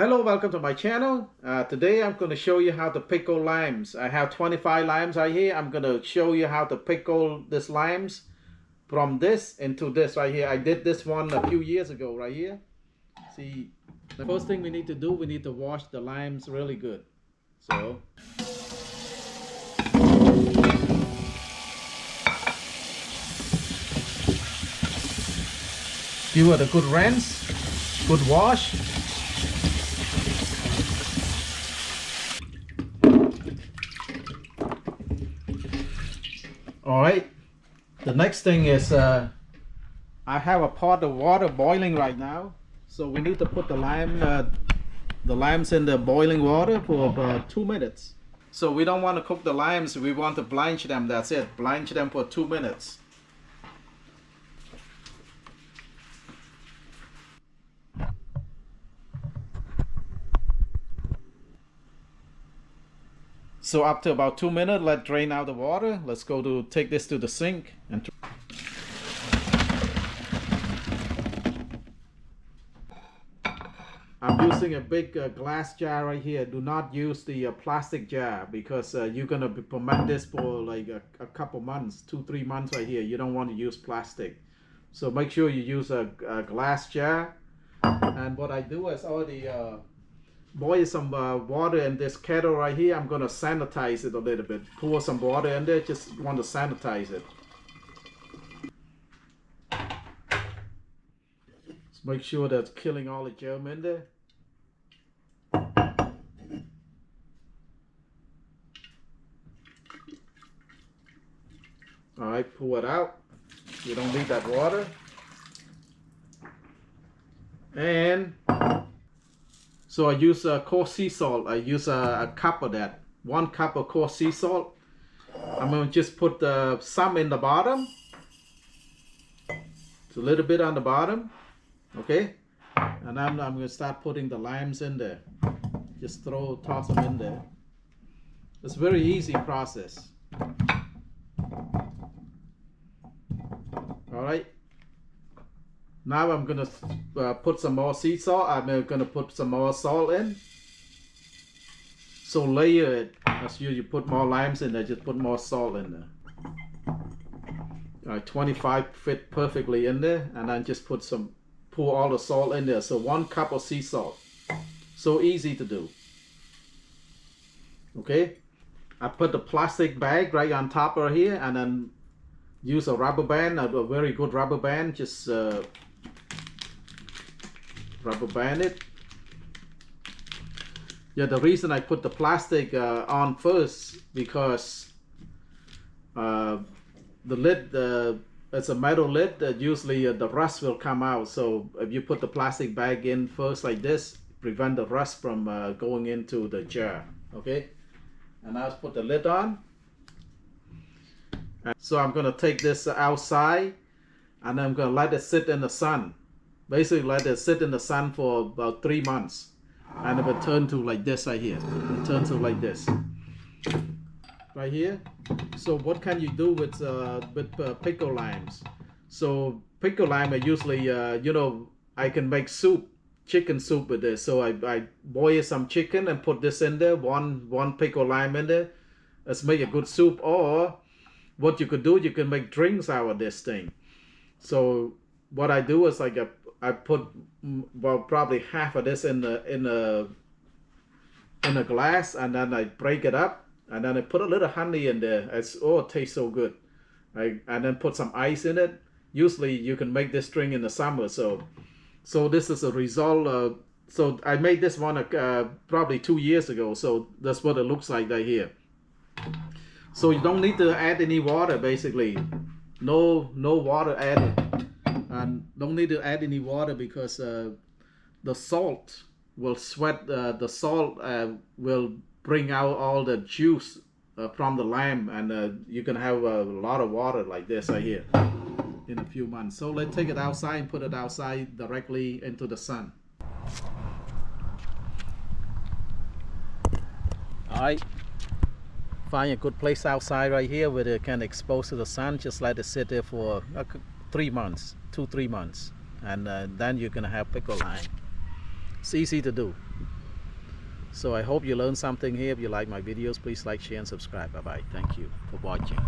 Hello, welcome to my channel. Today I'm going to show you how to pickle limes. I have 25 limes right here. I'm going to show you how to pickle this limes from this into this right here. I did this one a few years ago right here. See, the first thing we need to do, we need to wash the limes really good. So give it a good rinse, good wash. Alright, the next thing is I have a pot of water boiling right now, so we need to put the limes in the boiling water for about 2 minutes. So we don't want to cook the limes, we want to blanch them. That's it, blanch them for 2 minutes. So after about 2 minutes, let's drain out the water. Let's go to take this to the sink and I'm using a big glass jar right here. Do not use the plastic jar because you're gonna ferment this for like a couple months, 2-3 months right here. You don't want to use plastic. So make sure you use a glass jar. And what I do is already boil some water in this kettle right here. I'm gonna sanitize it a little bit. Pour some water in there, just want to sanitize it. Just make sure that's killing all the germ in there. Alright, pour it out. You don't need that water. And so I use coarse sea salt. I use a cup of that. 1 cup of coarse sea salt. I'm going to just put some in the bottom. It's a little bit on the bottom. Okay. And I'm going to start putting the limes in there. Just toss them in there. It's a very easy process. Alright. Now I'm going to put some more sea salt. I'm going to put some more salt in. So layer it. As you put more limes in there, just put more salt in there. Alright, 25 fit perfectly in there. And then just pour all the salt in there. So 1 cup of sea salt. So easy to do. Okay. I put the plastic bag right on top right here. And then use a rubber band, a very good rubber band. Just rubber band it. Yeah, the reason I put the plastic on first because the lid, it's a metal lid that usually the rust will come out. So if you put the plastic bag in first like this, prevent the rust from going into the jar. Okay, and now let's put the lid on. And so I'm gonna take this outside and I'm gonna let it sit in the sun. Basically let it sit in the sun for about 3 months. And it will turn to like this right here. It turns to like this. Right here. So what can you do with pickle limes? So pickle lime are usually, you know, I can make soup, chicken soup with this. So I boil some chicken and put this in there, one pickle lime in there. Let's make a good soup. Or what you could do, you can make drinks out of this thing. So what I do is like I put well probably half of this in a glass, and then I break it up, and then I put a little honey in there. It tastes so good. And then put some ice in it. Usually you can make this drink in the summer. So this is a result. So I made this one probably 2 years ago. So that's what it looks like right here. So you don't need to add any water basically. No water added. And don't need to add any water because the salt will sweat. The salt will bring out all the juice from the lime, and you can have a lot of water like this right here in a few months. So let's take it outside and put it outside directly into the sun. Alright, find a good place outside right here where it can expose to the sun. Just let it sit there for 3 months. 2-3 months, and then you're gonna have pickle lime. It's easy to do. So I hope you learned something here. If you like my videos, please like, share, and subscribe. Bye bye. Thank you for watching.